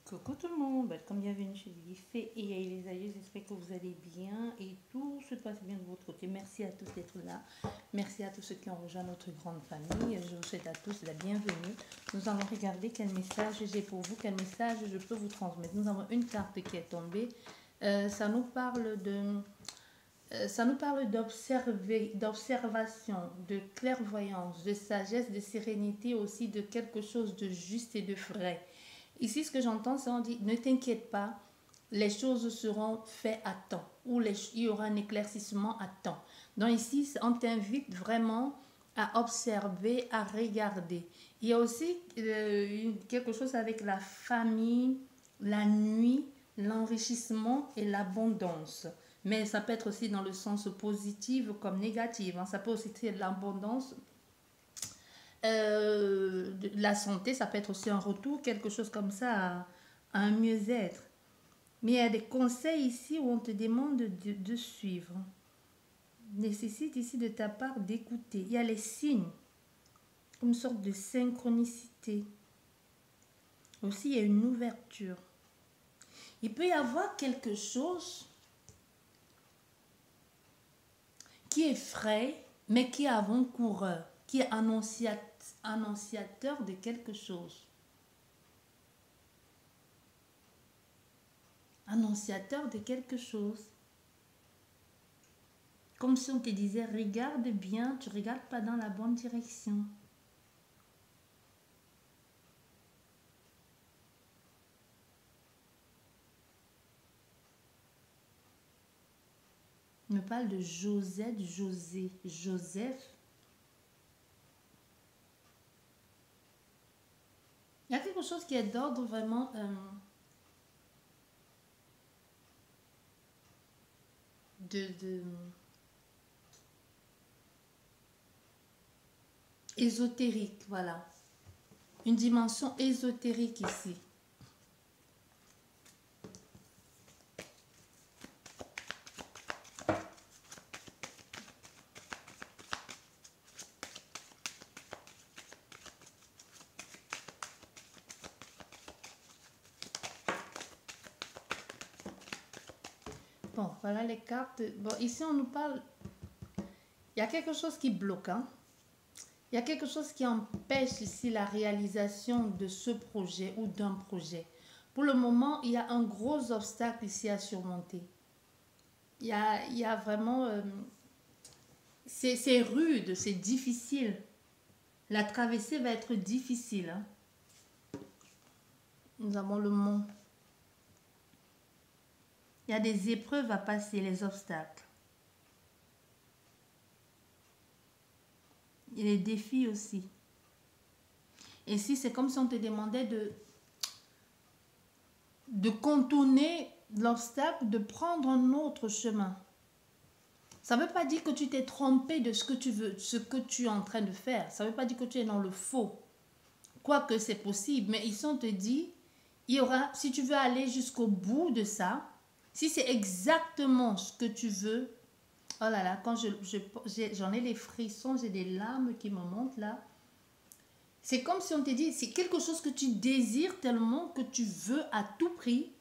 Coucou tout le monde, welcome, bienvenue chez Guifé et les aïeux, j'espère que vous allez bien et tout se passe bien de votre côté. Merci à tous d'être là, merci à tous ceux qui ont rejoint notre grande famille, je vous souhaite à tous la bienvenue. Nous allons regarder quel message j'ai pour vous, quel message je peux vous transmettre. Nous avons une carte qui est tombée, ça nous parle d'observation, de clairvoyance, de sagesse, de sérénité aussi, de quelque chose de juste et de vrai. Ici, ce que j'entends, c'est on dit, ne t'inquiète pas, les choses seront faites à temps, ou il y aura un éclaircissement à temps. Donc ici, on t'invite vraiment à observer, à regarder. Il y a aussi quelque chose avec la famille, la nuit, l'enrichissement et l'abondance. Mais ça peut être aussi dans le sens positif comme négatif. Ça peut aussi être l'abondance. La santé, ça peut être aussi un retour, quelque chose comme ça, à un mieux-être. Mais il y a des conseils ici où on te demande de suivre. Nécessite ici de ta part d'écouter. Il y a les signes, une sorte de synchronicité. Aussi, il y a une ouverture. Il peut y avoir quelque chose qui est frais, mais qui est avant-coureur, qui est annonciateur de quelque chose. Annonciateur de quelque chose. Comme si on te disait, regarde bien, tu ne regardes pas dans la bonne direction. On me parle de Josette, José, Joseph. Il y a quelque chose qui est d'ordre vraiment ésotérique, voilà. Une dimension ésotérique ici. Bon, voilà les cartes. Bon, ici, on nous parle... Il y a quelque chose qui bloque, hein. Il y a quelque chose qui empêche ici la réalisation de ce projet ou d'un projet. Pour le moment, il y a un gros obstacle ici à surmonter. Il y a vraiment... c'est rude, c'est difficile. La traversée va être difficile. Hein. Nous avons le mont. Il y a des épreuves à passer, les obstacles. Et les défis aussi. Et si c'est comme si on te demandait de contourner l'obstacle, de prendre un autre chemin. Ça ne veut pas dire que tu t'es trompé de ce que tu veux, ce que tu es en train de faire. Ça ne veut pas dire que tu es dans le faux. Quoique c'est possible, mais ici on te dit, il y aura, si tu veux aller jusqu'au bout de ça, si c'est exactement ce que tu veux, oh là là, quand j'en ai les frissons, j'ai des larmes qui me montent là. C'est comme si on te dit, c'est quelque chose que tu désires tellement que tu veux à tout prix.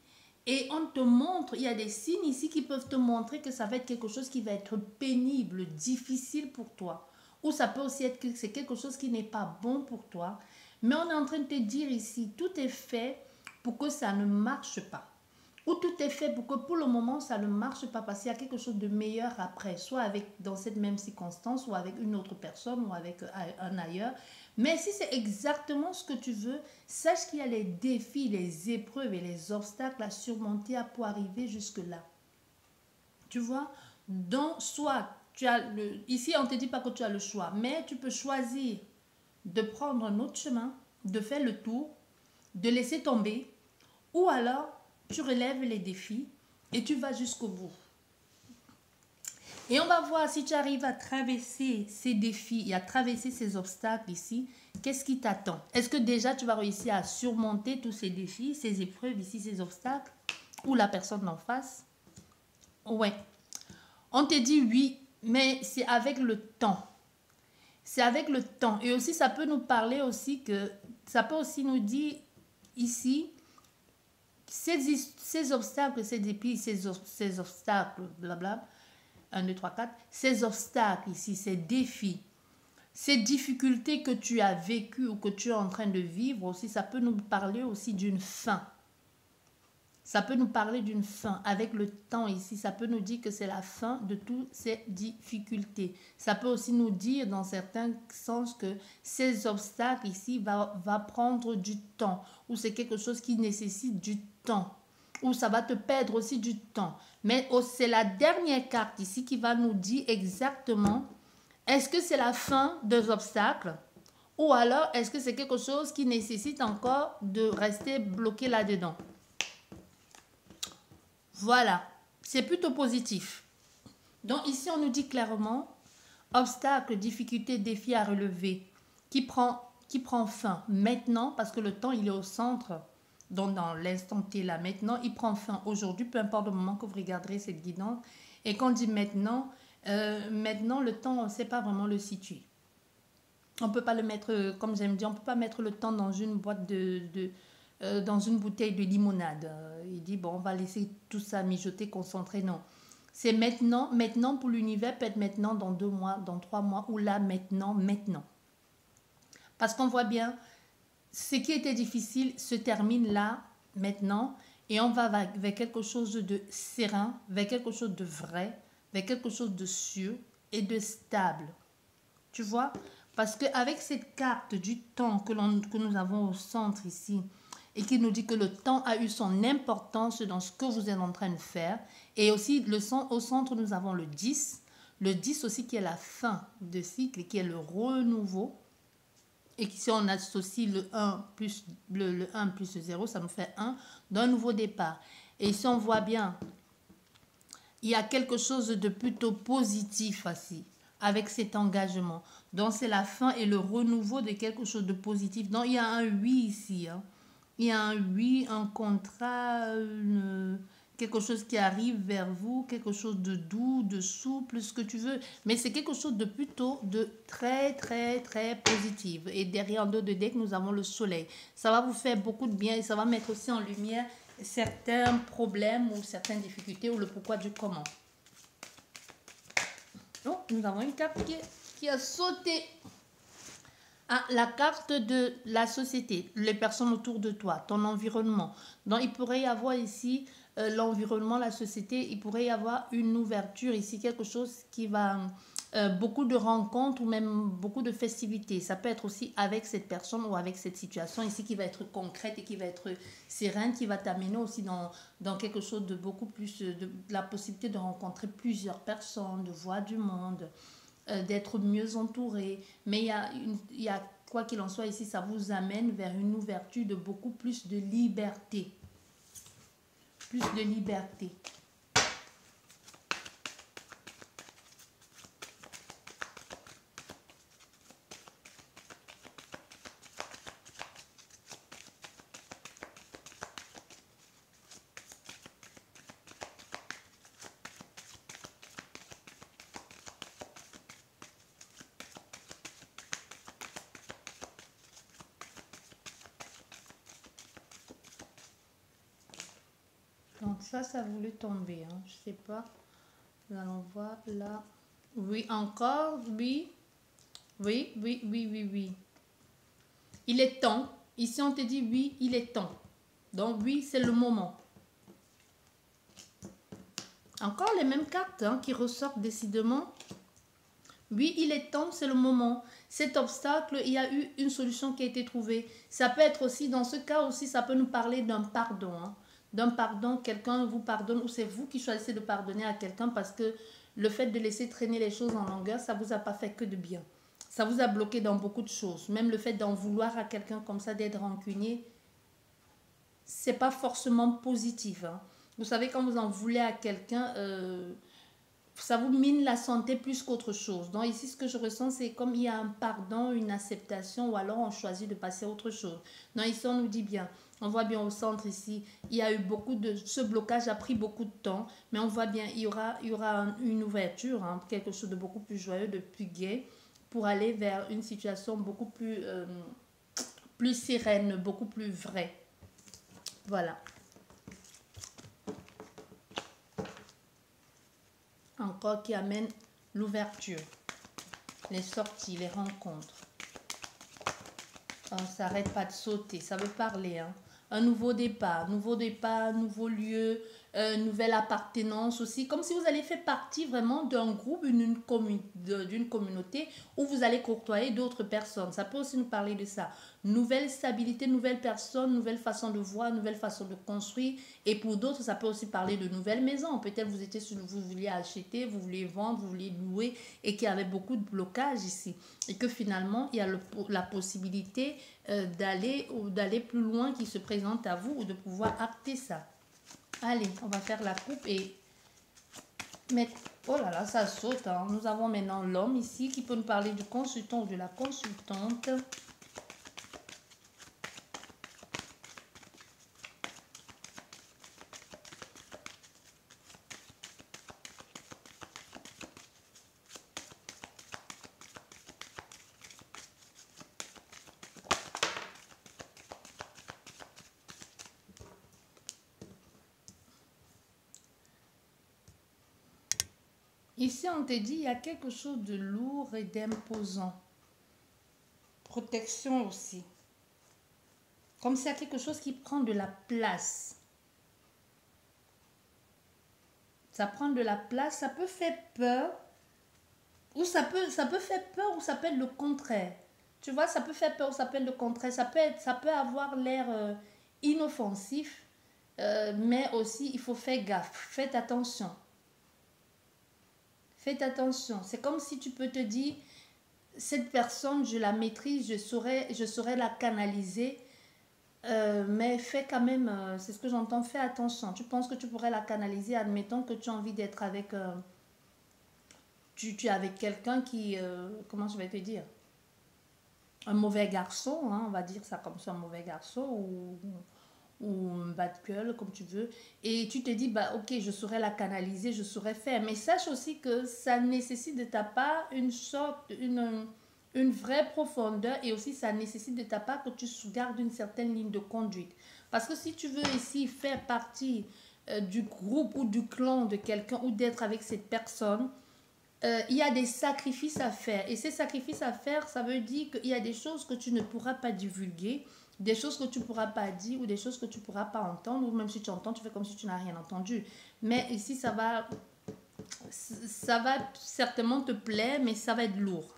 Et on te montre, il y a des signes ici qui peuvent te montrer que ça va être quelque chose qui va être pénible, difficile pour toi. Ou ça peut aussi être que c'est quelque chose qui n'est pas bon pour toi. Mais on est en train de te dire ici, tout est fait pour que ça ne marche pas. Ou tout est fait pour que pour le moment ça ne marche pas parce qu'il y a quelque chose de meilleur après, soit avec dans cette même circonstance ou avec une autre personne ou avec un ailleurs. Mais si c'est exactement ce que tu veux, sache qu'il y a les défis, les épreuves et les obstacles à surmonter pour arriver jusque-là. Tu vois? Donc, soit tu as ici on ne te dit pas que tu as le choix, mais tu peux choisir de prendre un autre chemin, de faire le tour, de laisser tomber, ou alors tu relèves les défis et tu vas jusqu'au bout. Et on va voir si tu arrives à traverser ces défis et à traverser ces obstacles ici. Qu'est-ce qui t'attend? Est-ce que déjà tu vas réussir à surmonter tous ces défis, ces épreuves ici, ces obstacles? Ou la personne en face? Ouais. On te dit oui, mais c'est avec le temps. C'est avec le temps. Et aussi, ça peut nous parler aussi que... Ça peut aussi nous dire ici... ces obstacles, ces défis, ces obstacles, blabla, 1, 2, 3, 4, ces obstacles ici, ces défis, ces difficultés que tu as vécues ou que tu es en train de vivre aussi, ça peut nous parler aussi d'une fin. Ça peut nous parler d'une fin. Avec le temps ici, ça peut nous dire que c'est la fin de toutes ces difficultés. Ça peut aussi nous dire dans certains sens que ces obstacles ici va prendre du temps. Ou c'est quelque chose qui nécessite du temps. Ou ça va te perdre aussi du temps. Mais c'est la dernière carte ici qui va nous dire exactement est-ce que c'est la fin des obstacles ou alors est-ce que c'est quelque chose qui nécessite encore de rester bloqué là-dedans. Voilà, c'est plutôt positif. Donc ici, on nous dit clairement, obstacle, difficulté, défi à relever, qui prend fin maintenant, parce que le temps, il est au centre, donc dans l'instant T là, maintenant, il prend fin aujourd'hui, peu importe le moment que vous regarderez cette guidance. Et quand on dit maintenant, maintenant, le temps, on ne sait pas vraiment le situer. On ne peut pas le mettre, comme j'aime dire, on ne peut pas mettre le temps dans une boîte dans une bouteille de limonade. Il dit, bon, on va laisser tout ça mijoter, concentrer. Non. C'est maintenant. Maintenant pour l'univers peut être maintenant, dans 2 mois, dans 3 mois, ou là, maintenant. Parce qu'on voit bien, ce qui était difficile se termine là, maintenant, et on va vers quelque chose de serein, vers quelque chose de vrai, vers quelque chose de sûr et de stable. Tu vois? Parce qu'avec cette carte du temps que nous avons au centre ici, et qui nous dit que le temps a eu son importance dans ce que vous êtes en train de faire. Et aussi, au centre, nous avons le 10. Le 10 aussi qui est la fin de cycle, qui est le renouveau. Et si on associe le 1 plus, le 1 plus 0, ça nous fait 1 d'un nouveau départ. Et ici, on voit bien, il y a quelque chose de plutôt positif ici, avec cet engagement. Donc, c'est la fin et le renouveau de quelque chose de positif. Donc, il y a un oui ici, hein. Il y a un oui, un contrat, quelque chose qui arrive vers vous, quelque chose de doux, de souple, ce que tu veux. Mais c'est quelque chose de plutôt de très, très, très positif. Et derrière, en dos de deck, nous avons le soleil. Ça va vous faire beaucoup de bien et ça va mettre aussi en lumière certains problèmes ou certaines difficultés ou le pourquoi du comment. Donc, nous avons une carte qui a sauté. Ah, la carte de la société, les personnes autour de toi, ton environnement. Donc, il pourrait y avoir ici l'environnement, la société, il pourrait y avoir une ouverture ici, quelque chose qui va... beaucoup de rencontres ou même beaucoup de festivités. Ça peut être aussi avec cette personne ou avec cette situation ici qui va être concrète et qui va être sereine, qui va t'amener aussi dans quelque chose de beaucoup plus... de la possibilité de rencontrer plusieurs personnes, de voir du monde, d'être mieux entouré. Mais il y a, quoi qu'il en soit ici, ça vous amène vers une ouverture de beaucoup plus de liberté. Plus de liberté. Donc ça voulait tomber, hein. Je sais pas. Nous allons voir là. Oui, encore, oui. Oui, oui, oui, oui, oui. Il est temps. Ici, on te dit oui, il est temps. Donc oui, c'est le moment. Encore les mêmes cartes, hein, qui ressortent décidément. Oui, il est temps, c'est le moment. Cet obstacle, il y a eu une solution qui a été trouvée. Ça peut être aussi, dans ce cas aussi, ça peut nous parler d'un pardon, hein. D'un pardon, quelqu'un vous pardonne ou c'est vous qui choisissez de pardonner à quelqu'un parce que le fait de laisser traîner les choses en longueur, ça vous a pas fait que de bien. Ça vous a bloqué dans beaucoup de choses. Même le fait d'en vouloir à quelqu'un comme ça, d'être rancunier, c'est pas forcément positif, hein. Vous savez, quand vous en voulez à quelqu'un, ça vous mine la santé plus qu'autre chose. Donc ici, ce que je ressens, c'est comme il y a un pardon, une acceptation, ou alors on choisit de passer à autre chose. Donc ici, on nous dit bien, on voit bien au centre ici, il y a eu beaucoup de... Ce blocage a pris beaucoup de temps, mais on voit bien, il y aura une ouverture, hein, quelque chose de beaucoup plus joyeux, de plus gai, pour aller vers une situation beaucoup plus sereine, beaucoup plus vraie. Voilà. encore qui amène l'ouverture, les sorties, les rencontres. On ne s'arrête pas de sauter, ça veut parler. Hein. Un nouveau départ, nouveau lieu, nouvelle appartenance aussi. Comme si vous allez faire partie vraiment d'un groupe, d'une communauté où vous allez côtoyer d'autres personnes. Ça peut aussi nous parler de ça. Nouvelle stabilité, nouvelle personne, nouvelle façon de voir, nouvelle façon de construire. Et pour d'autres, ça peut aussi parler de nouvelles maisons. Peut-être vous vouliez acheter, vous vouliez vendre, vous vouliez louer et qu'il y avait beaucoup de blocages ici. Et que finalement, il y a la possibilité d'aller plus loin qui se présente à vous ou de pouvoir acter ça. Allez, on va faire la coupe et mettre... Oh là là, ça saute. Hein. Nous avons maintenant l'homme ici qui peut nous parler du consultant ou de la consultante. Ici, on te dit, il y a quelque chose de lourd et d'imposant. Protection aussi. Comme s'il y a quelque chose qui prend de la place. Ça prend de la place, ça peut faire peur. Ou ça peut faire peur ou ça peut être le contraire. Tu vois, ça peut faire peur ou ça peut être le contraire. Ça peut avoir l'air inoffensif. Mais aussi, il faut faire gaffe. Faites attention. Faites attention. C'est comme si tu peux te dire, cette personne, je la maîtrise, je saurais la canaliser. Mais fais quand même, c'est ce que j'entends, fais attention. Tu penses que tu pourrais la canaliser, admettons que tu as envie d'être avec... tu es avec quelqu'un qui... comment je vais te dire? Un mauvais garçon, hein, on va dire ça comme ça, un mauvais garçon ou un bad girl, comme tu veux, et tu te dis, bah ok, je saurais la canaliser, je saurais faire, mais sache aussi que ça nécessite de ta part une vraie profondeur, et aussi ça nécessite de ta part que tu gardes une certaine ligne de conduite. Parce que si tu veux ici faire partie du groupe ou du clan de quelqu'un ou d'être avec cette personne, il y a des sacrifices à faire. Et ces sacrifices à faire, ça veut dire qu'il y a des choses que tu ne pourras pas divulguer, des choses que tu ne pourras pas dire ou des choses que tu ne pourras pas entendre, ou même si tu entends, tu fais comme si tu n'as rien entendu. Mais ici, ça va certainement te plaire, mais ça va être lourd.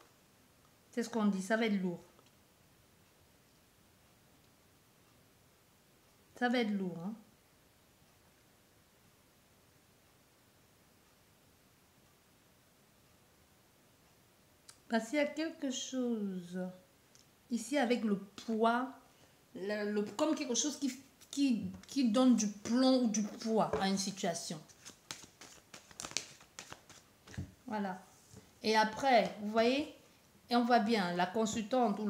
C'est ce qu'on dit, ça va être lourd. Ça va être lourd, hein. Parce qu'il y a quelque chose ici avec le poids, comme quelque chose qui donne du plomb ou du poids à une situation. Voilà. Et après, vous voyez, et on voit bien, la consultante ou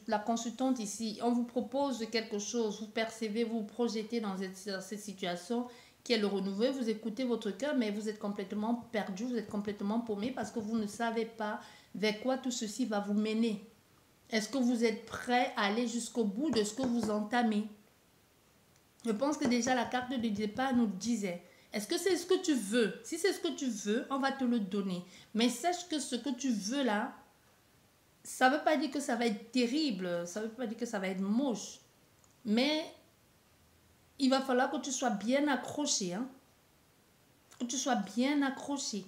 la consultante ici, on vous propose quelque chose, vous percevez, vous projetez dans cette situation qui est le renouveau, vous écoutez votre cœur, mais vous êtes complètement perdu, vous êtes complètement paumé parce que vous ne savez pas vers quoi tout ceci va vous mener. Est-ce que vous êtes prêt à aller jusqu'au bout de ce que vous entamez? Je pense que déjà la carte de départ nous disait, est-ce que c'est ce que tu veux? Si c'est ce que tu veux, on va te le donner. Mais sache que ce que tu veux là, ça ne veut pas dire que ça va être terrible, ça ne veut pas dire que ça va être moche. Mais il va falloir que tu sois bien accroché. Hein? Que tu sois bien accroché.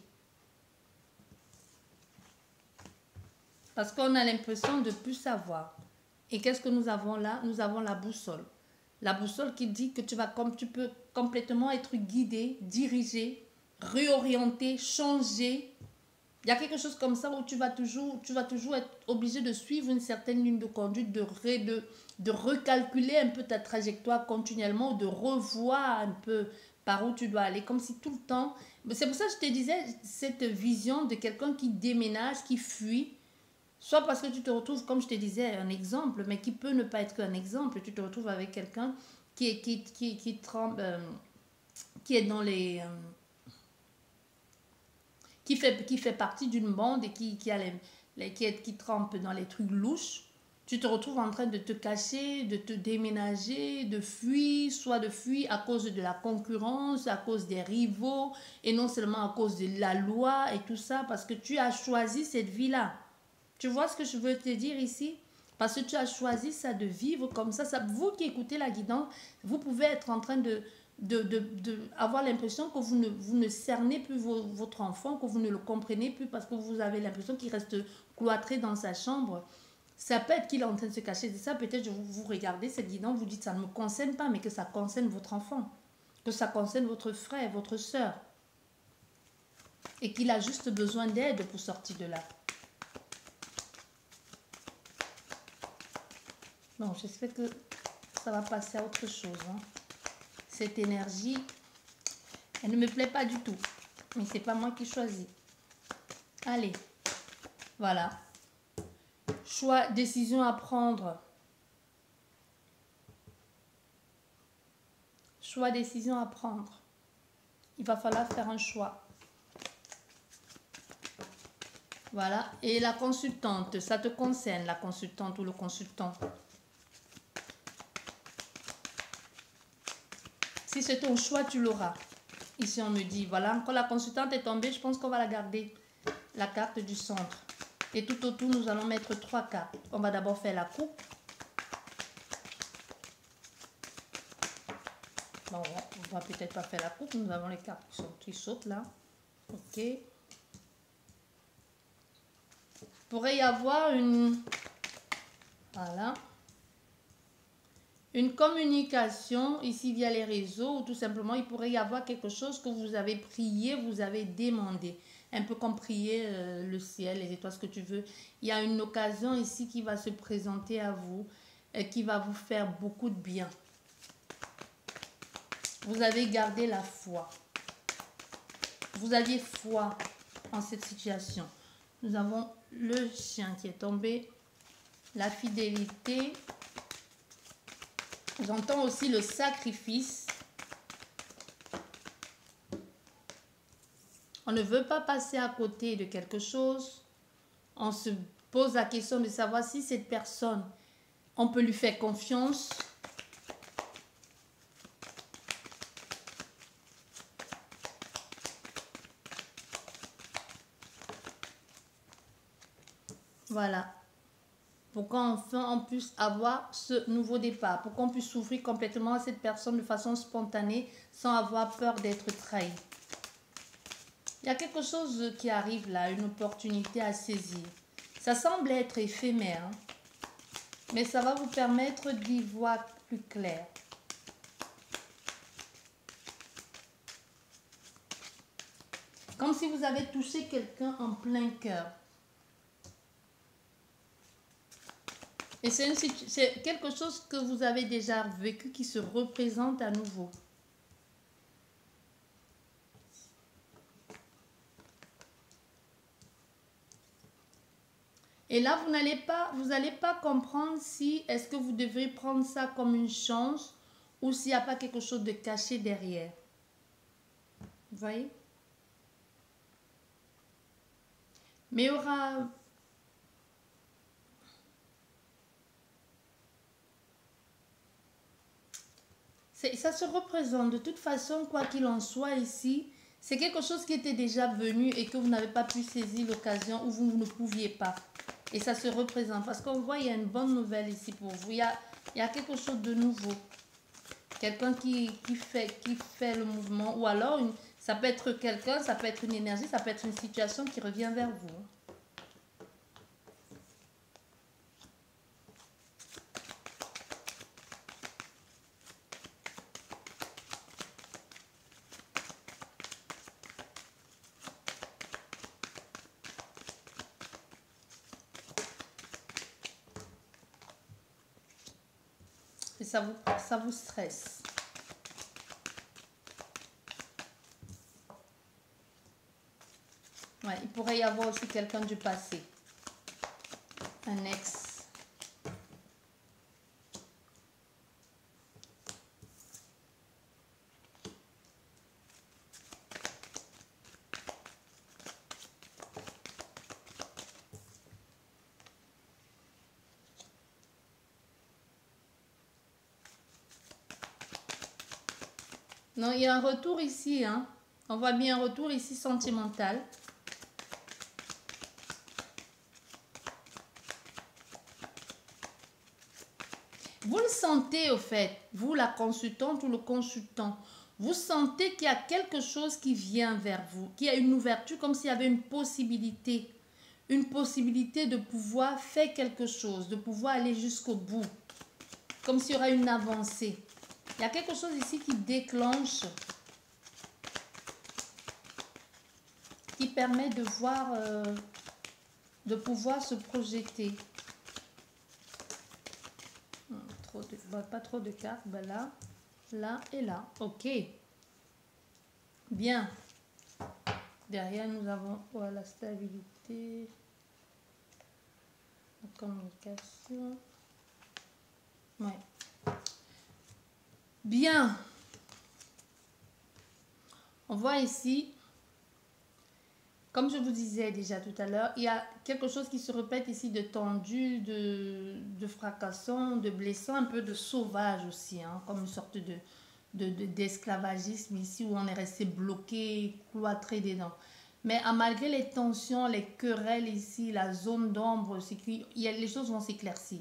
Parce qu'on a l'impression de ne plus savoir. Et qu'est-ce que nous avons là? Nous avons la boussole. La boussole qui dit que tu peux complètement être guidé, dirigé, réorienté, changé. Il y a quelque chose comme ça où tu vas toujours être obligé de suivre une certaine ligne de conduite, de recalculer un peu ta trajectoire continuellement, de revoir un peu par où tu dois aller, comme si tout le temps... C'est pour ça que je te disais, cette vision de quelqu'un qui déménage, qui fuit, soit parce que tu te retrouves, comme je te disais, un exemple, mais qui peut ne pas être qu'un exemple. Tu te retrouves avec quelqu'un qui est dans les... qui fait partie d'une bande et qui trempe dans les trucs louches. Tu te retrouves en train de te cacher, de te déménager, de fuir, soit de fuir à cause de la concurrence, à cause des rivaux, et non seulement à cause de la loi et tout ça, parce que tu as choisi cette vie-là. Tu vois ce que je veux te dire ici? Parce que tu as choisi ça de vivre comme ça. Vous qui écoutez la guidance, vous pouvez être en train avoir l'impression que vous ne cernez plus votre enfant, que vous ne le comprenez plus parce que vous avez l'impression qu'il reste cloîtré dans sa chambre. Ça peut être qu'il est en train de se cacher de ça. Peut-être que vous regardez cette guidance, vous dites ça ne me concerne pas, mais que ça concerne votre enfant, que ça concerne votre frère, votre soeur, et qu'il a juste besoin d'aide pour sortir de là. Bon, j'espère que ça va passer à autre chose. Hein. Cette énergie, elle ne me plaît pas du tout. Mais c'est pas moi qui choisis. Allez, voilà. Choix, décision à prendre. Choix, décision à prendre. Il va falloir faire un choix. Voilà. Et la consultante, ça te concerne, la consultante ou le consultant. Si c'est ton choix, tu l'auras. Ici, on me dit, voilà, quand la consultante est tombée, je pense qu'on va la garder. La carte du centre. Et tout autour, nous allons mettre 3 cartes. On va d'abord faire la coupe. Bon, on va peut-être pas faire la coupe. Nous avons les cartes qui sautent là. Ok. Il pourrait y avoir une... Voilà. Une communication ici via les réseaux ou tout simplement il pourrait y avoir quelque chose que vous avez prié, vous avez demandé. Un peu comme prier le ciel, les étoiles, ce que tu veux. Il y a une occasion ici qui va se présenter à vous et qui va vous faire beaucoup de bien. Vous avez gardé la foi. Vous aviez foi en cette situation. Nous avons le chien qui est tombé. La fidélité. J'entends aussi le sacrifice. On ne veut pas passer à côté de quelque chose. On se pose la question de savoir si cette personne, on peut lui faire confiance. Voilà. Pour qu'enfin on puisse avoir ce nouveau départ. Pour qu'on puisse s'ouvrir complètement à cette personne de façon spontanée sans avoir peur d'être trahi. Il y a quelque chose qui arrive là, une opportunité à saisir. Ça semble être éphémère, hein, mais ça va vous permettre d'y voir plus clair. Comme si vous avez touché quelqu'un en plein cœur. Et c'est quelque chose que vous avez déjà vécu qui se représente à nouveau. Et là, vous n'allez pas comprendre si est-ce que vous devez prendre ça comme une chance ou s'il n'y a pas quelque chose de caché derrière. Vous voyez? Mais il y aura... Ça se représente de toute façon, quoi qu'il en soit ici. C'est quelque chose qui était déjà venu et que vous n'avez pas pu saisir l'occasion ou vous ne pouviez pas. Et ça se représente parce qu'on voit il y a une bonne nouvelle ici pour vous. Il y a quelque chose de nouveau. Quelqu'un qui fait le mouvement. Ou alors, ça peut être quelqu'un, ça peut être une énergie, ça peut être une situation qui revient vers vous. Et ça vous stresse. Ouais, il pourrait y avoir aussi quelqu'un du passé. Un ex. Non, il y a un retour ici, hein. On voit bien un retour ici sentimental. Vous le sentez au fait, vous la consultante ou le consultant, vous sentez qu'il y a quelque chose qui vient vers vous, qu'il y a une ouverture, comme s'il y avait une possibilité de pouvoir faire quelque chose, de pouvoir aller jusqu'au bout, comme s'il y aura une avancée. Il y a quelque chose ici qui déclenche, qui permet de voir, de pouvoir se projeter. Pas trop de cartes, ben là, là et là. Ok. Bien. Derrière, nous avons la stabilité, la communication. Ouais. Bien. On voit ici, comme je vous disais déjà tout à l'heure, il y a quelque chose qui se répète ici de tendu, de fracassant, de blessant, un peu de sauvage aussi, hein, comme une sorte d'esclavagisme ici où on est resté bloqué, cloîtré dedans. Mais malgré les tensions, les querelles ici, la zone d'ombre, les choses vont s'éclaircir.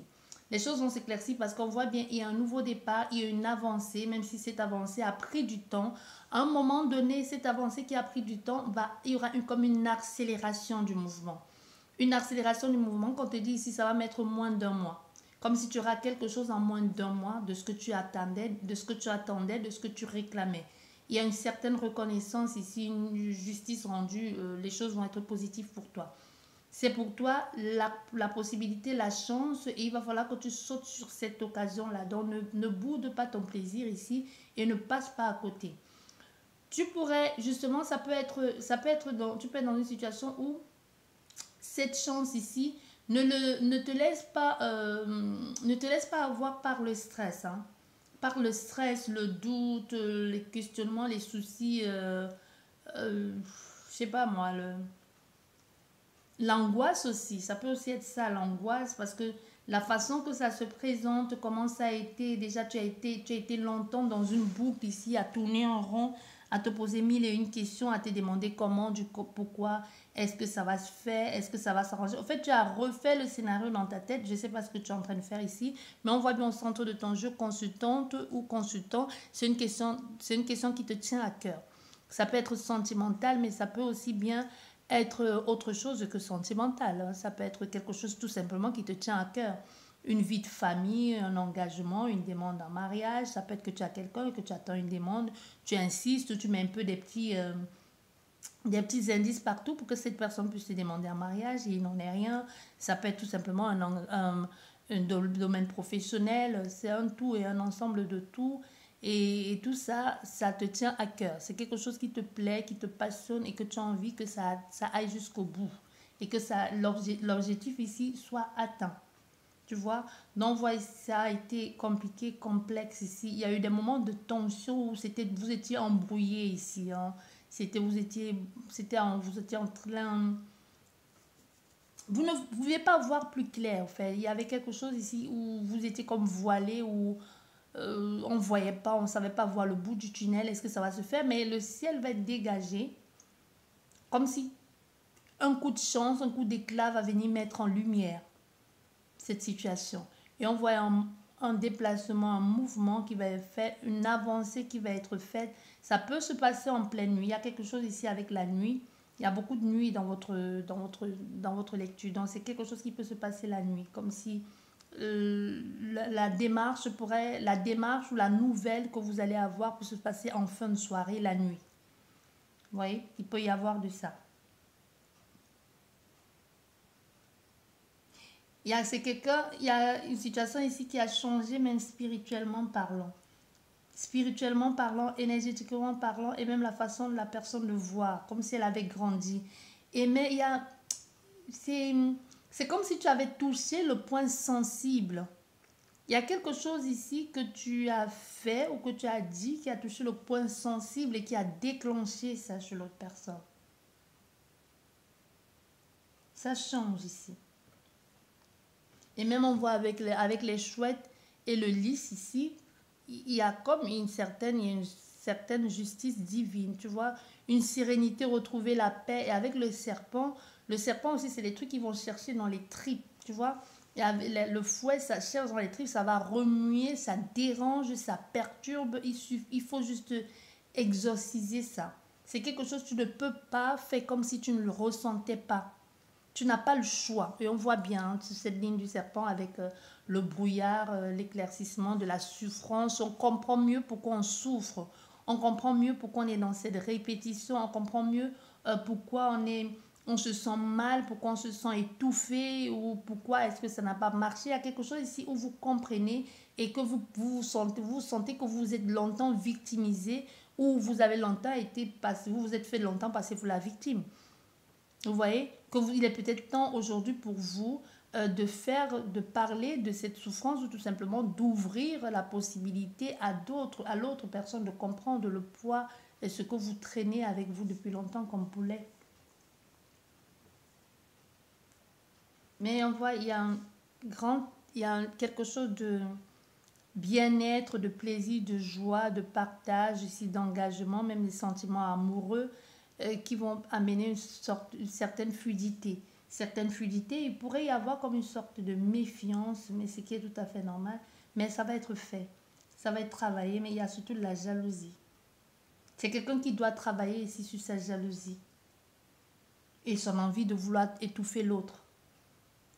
Les choses vont s'éclaircir parce qu'on voit bien, il y a un nouveau départ, il y a une avancée, même si cette avancée a pris du temps. À un moment donné, cette avancée qui a pris du temps, il y aura comme une accélération du mouvement. Une accélération du mouvement, quand on te dit ici, ça va mettre moins d'un mois. Comme si tu auras quelque chose en moins d'un mois de ce que tu attendais, de ce que tu réclamais. Il y a une certaine reconnaissance ici, une justice rendue, les choses vont être positives pour toi. C'est pour toi la possibilité, la chance, et il va falloir que tu sautes sur cette occasion-là. Donc ne boude pas ton plaisir ici et ne passe pas à côté. Tu pourrais, justement, tu peux être dans une situation où cette chance ici ne te laisse pas avoir par le stress, hein. Par le stress, le doute, les questionnements, les soucis, je sais pas moi, l'angoisse aussi, ça peut aussi être ça, l'angoisse, parce que la façon que ça se présente, comment ça a été, déjà tu as été longtemps dans une boucle ici, à tourner en rond, à te poser mille et une questions, à te demander comment, pourquoi, est-ce que ça va se faire, est-ce que ça va s'arranger. En fait, tu as refait le scénario dans ta tête, je ne sais pas ce que tu es en train de faire ici, mais on voit bien au centre de ton jeu, consultante ou consultant, c'est une question qui te tient à cœur. Ça peut être sentimental, mais ça peut aussi bien être autre chose que sentimental. Ça peut être quelque chose tout simplement qui te tient à cœur. Une vie de famille, un engagement, une demande en mariage. Ça peut être que tu as quelqu'un et que tu attends une demande. Tu insistes, tu mets un peu des petits indices partout pour que cette personne puisse te demander en mariage et il n'en est rien. Ça peut être tout simplement un domaine professionnel. C'est un tout et un ensemble de tout. Et tout ça, ça te tient à cœur. C'est quelque chose qui te plaît, qui te passionne et que tu as envie que ça aille jusqu'au bout. Et que l'objectif ici soit atteint. Tu vois, donc ça a été compliqué, complexe ici. Il y a eu des moments de tension où vous étiez embrouillés ici. Hein. Vous étiez en train... Vous ne pouviez pas voir plus clair, en fait. Il y avait quelque chose ici où vous étiez comme voilé, où on ne voyait pas, on ne savait pas voir le bout du tunnel, est-ce que ça va se faire, mais le ciel va être dégagé, comme si un coup de chance, un coup d'éclat va venir mettre en lumière cette situation. Et on voit un déplacement, un mouvement qui va être fait, une avancée qui va être faite. Ça peut se passer en pleine nuit. Il y a quelque chose ici avec la nuit. Il y a beaucoup de nuit dans votre lecture. Donc c'est quelque chose qui peut se passer la nuit, comme si la démarche ou la nouvelle que vous allez avoir peut se passer en fin de soirée, la nuit. Vous voyez, il peut y avoir de ça. Il y a une situation ici qui a changé, même spirituellement parlant. Spirituellement parlant, énergétiquement parlant, et même la façon de la personne le voir, comme si elle avait grandi. Et mais c'est comme si tu avais touché le point sensible. Il y a quelque chose ici que tu as fait ou que tu as dit qui a touché le point sensible et qui a déclenché ça chez l'autre personne. Ça change ici. Et même on voit avec les chouettes et le lys ici, il y a comme une certaine, certaine justice divine, tu vois, une sérénité, retrouver la paix. Et avec le serpent aussi, c'est des trucs qui vont chercher dans les tripes, tu vois. Et avec le fouet, ça cherche dans les tripes, ça va remuer, ça dérange, ça perturbe. Il faut juste exorciser ça. C'est quelque chose que tu ne peux pas faire comme si tu ne le ressentais pas. Tu n'as pas le choix. Et on voit bien hein, cette ligne du serpent avec le brouillard, l'éclaircissement de la souffrance. On comprend mieux pourquoi on souffre. On comprend mieux pourquoi on est dans cette répétition. On comprend mieux pourquoi on se sent mal, pourquoi on se sent étouffé ou pourquoi est-ce que ça n'a pas marché. Il y a quelque chose ici où vous comprenez et que vous sentez que vous êtes longtemps victimisé ou vous avez longtemps été passé, vous vous êtes fait longtemps passer pour la victime. Vous voyez il est peut-être temps aujourd'hui pour vous de parler de cette souffrance ou tout simplement d'ouvrir la possibilité à l'autre personne de comprendre le poids et ce que vous traînez avec vous depuis longtemps comme poulet. Mais on voit, il y a quelque chose de bien-être, de plaisir, de joie, de partage, ici d'engagement, même des sentiments amoureux qui vont amener une certaine fluidité. Certaine fluidité, il pourrait y avoir comme une sorte de méfiance, mais ce qui est tout à fait normal. Mais ça va être fait, ça va être travaillé, mais il y a surtout de la jalousie. C'est quelqu'un qui doit travailler ici sur sa jalousie et son envie de vouloir étouffer l'autre.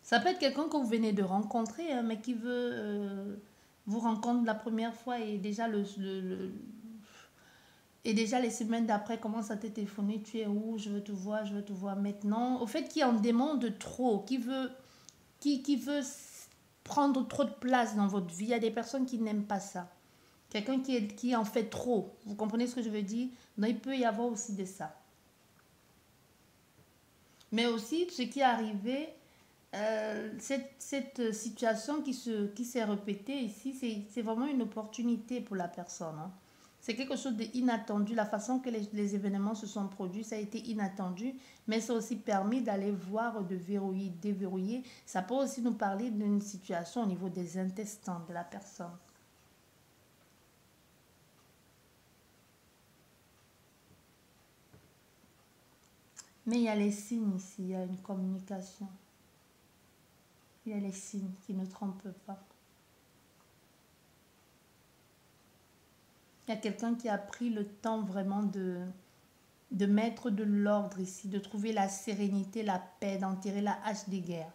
Ça peut être quelqu'un que vous venez de rencontrer, hein, mais qui veut vous rencontre la première fois et déjà et déjà les semaines d'après commence à te téléphoner, tu es où, je veux te voir maintenant. Au fait, qui en demande trop, qui veut prendre trop de place dans votre vie. Il y a des personnes qui n'aiment pas ça. Quelqu'un qui en fait trop. Vous comprenez ce que je veux dire? Donc il peut y avoir aussi de ça. Mais aussi, ce qui est arrivé, cette situation qui s'est répétée ici, c'est vraiment une opportunité pour la personne. Hein. C'est quelque chose d'inattendu. La façon que les événements se sont produits, ça a été inattendu, mais ça a aussi permis d'aller voir, de verrouiller, déverrouiller. Ça peut aussi nous parler d'une situation au niveau des intestins de la personne. Mais il y a les signes ici, il y a une communication. Il y a les signes qui ne trompent pas. Il y a quelqu'un qui a pris le temps vraiment de mettre de l'ordre ici, de trouver la sérénité, la paix, d'enterrer la hache des guerres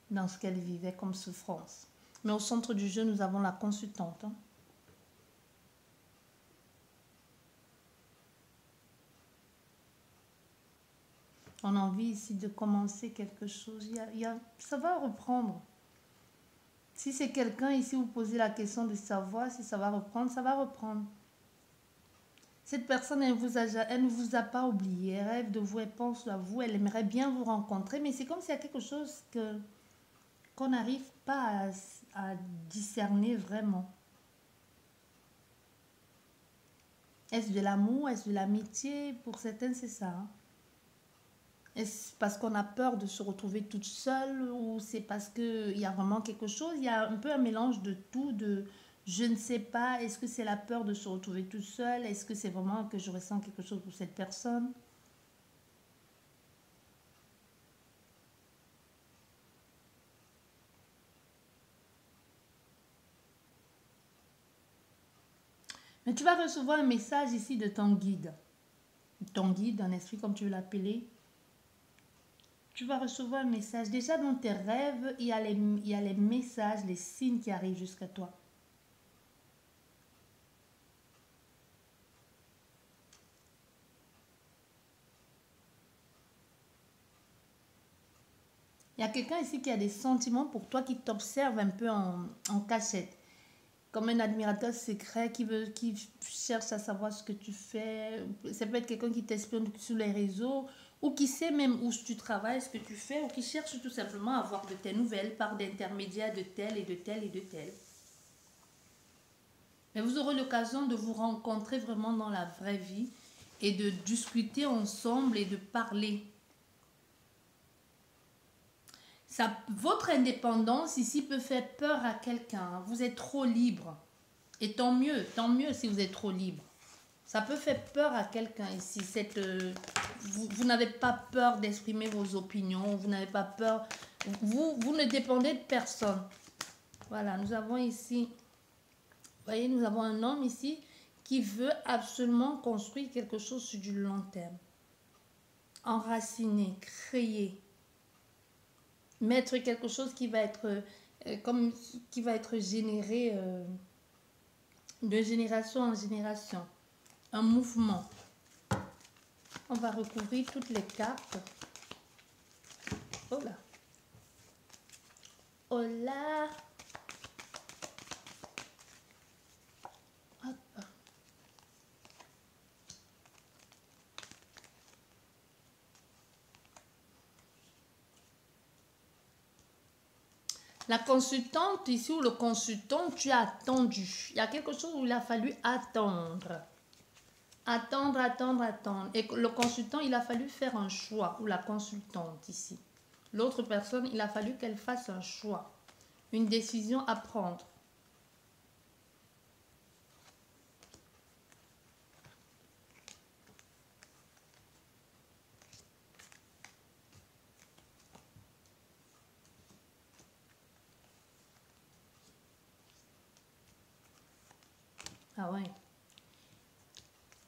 dans ce qu'elle vivait comme souffrance. Mais au centre du jeu, nous avons la consultante. Hein. On a envie ici de commencer quelque chose. Ça va reprendre. Si c'est quelqu'un ici, vous posez la question de savoir si ça va reprendre, ça va reprendre. Cette personne, elle ne vous a pas oublié, elle rêve de vous, elle pense à vous, elle aimerait bien vous rencontrer, mais c'est comme s'il y a quelque chose qu'on n'arrive pas à discerner vraiment. Est-ce de l'amour, est-ce de l'amitié? Pour certains, c'est ça. Hein. Est-ce parce qu'on a peur de se retrouver toute seule ou c'est parce qu'il y a vraiment quelque chose? Il y a un peu un mélange de tout, de je ne sais pas, est-ce que c'est la peur de se retrouver toute seule? Est-ce que c'est vraiment que je ressens quelque chose pour cette personne? Mais tu vas recevoir un message ici de ton guide, un esprit comme tu veux l'appeler. Tu vas recevoir un message. Déjà dans tes rêves, il y a les messages, les signes qui arrivent jusqu'à toi. Il y a quelqu'un ici qui a des sentiments pour toi, qui t'observe un peu en cachette. Comme un admirateur secret qui cherche à savoir ce que tu fais. Ça peut être quelqu'un qui t'espionne sur les réseaux ou qui sait même où tu travailles, ce que tu fais, ou qui cherche tout simplement à avoir de tes nouvelles par d'intermédiaire de tel et de tel et de tel. Mais vous aurez l'occasion de vous rencontrer vraiment dans la vraie vie et de discuter ensemble et de parler. Votre indépendance ici peut faire peur à quelqu'un. Vous êtes trop libre. Et tant mieux si vous êtes trop libre. Ça peut faire peur à quelqu'un ici. Vous n'avez pas peur d'exprimer vos opinions. Vous n'avez pas peur. Vous ne dépendez de personne. Voilà, nous avons ici, vous voyez, nous avons un homme ici qui veut absolument construire quelque chose sur du long terme. Enraciner, créer, mettre quelque chose qui va être, qui va être généré de génération en génération. Un mouvement. On va recouvrir toutes les cartes. Oh là. Oh là. Hop. La consultante ici ou le consultant, tu as attendu. Il y a quelque chose où il a fallu attendre. Attendre. Et le consultant, il a fallu faire un choix, ou la consultante ici. L'autre personne, il a fallu qu'elle fasse un choix, une décision à prendre. Ah ouais.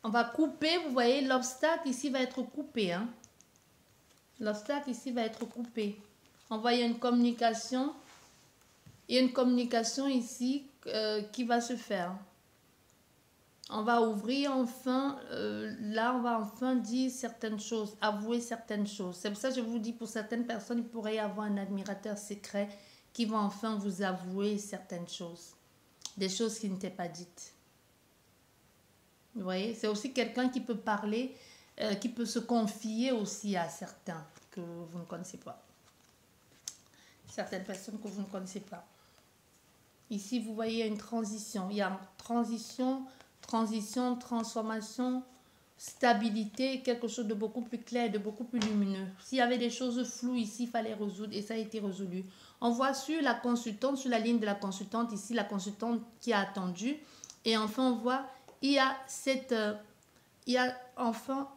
On va couper, vous voyez, l'obstacle ici va être coupé. Hein? L'obstacle ici va être coupé. On voit, il y a une communication. Il y a une communication ici qui va se faire. On va ouvrir enfin, là on va enfin dire certaines choses, avouer certaines choses. C'est pour ça que je vous dis, pour certaines personnes, il pourrait y avoir un admirateur secret qui va enfin vous avouer certaines choses. Des choses qui n'étaient pas dites. Vous voyez, c'est aussi quelqu'un qui peut parler, qui peut se confier aussi à certains que vous ne connaissez pas. Certaines personnes que vous ne connaissez pas. Ici, vous voyez une transition. Il y a transition, transformation, stabilité, quelque chose de beaucoup plus clair, de beaucoup plus lumineux. S'il y avait des choses floues ici, il fallait résoudre et ça a été résolu. On voit sur la consultante, sur la ligne de la consultante, ici, la consultante qui a attendu. Et enfin, on voit... Il y a enfin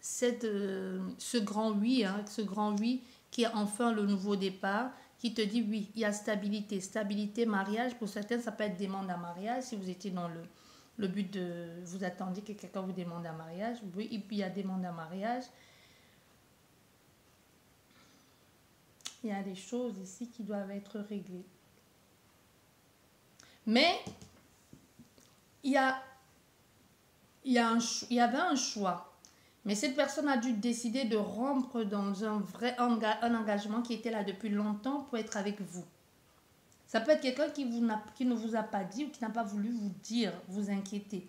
ce grand oui, hein, ce grand oui qui est enfin le nouveau départ, qui te dit oui, il y a stabilité. Stabilité, mariage, pour certains, ça peut être demande à mariage. Si vous étiez dans le but de... Vous attendiez que quelqu'un vous demande un mariage, oui, et puis il y a demande à mariage. Il y a des choses ici qui doivent être réglées. Mais il y avait un choix. Mais cette personne a dû décider de rompre dans un engagement qui était là depuis longtemps pour être avec vous. Ça peut être quelqu'un qui ne vous a pas dit ou qui n'a pas voulu vous dire, vous inquiéter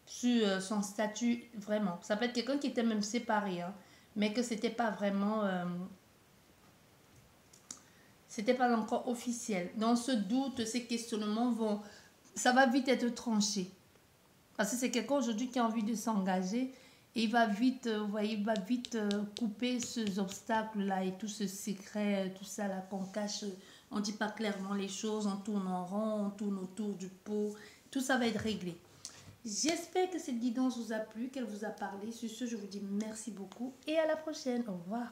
sur son statut vraiment. Ça peut être quelqu'un qui était même séparé, hein, mais que c'était pas vraiment... c'était pas encore officiel. Dans ce doute, ces questionnements vont... Ça va vite être tranché. Parce que c'est quelqu'un aujourd'hui qui a envie de s'engager et il va vite, vous voyez, il va vite couper ces obstacles-là et tout ce secret, tout ça là qu'on cache. On ne dit pas clairement les choses, on tourne en rond, on tourne autour du pot. Tout ça va être réglé. J'espère que cette guidance vous a plu, qu'elle vous a parlé. Sur ce, je vous dis merci beaucoup et à la prochaine. Au revoir.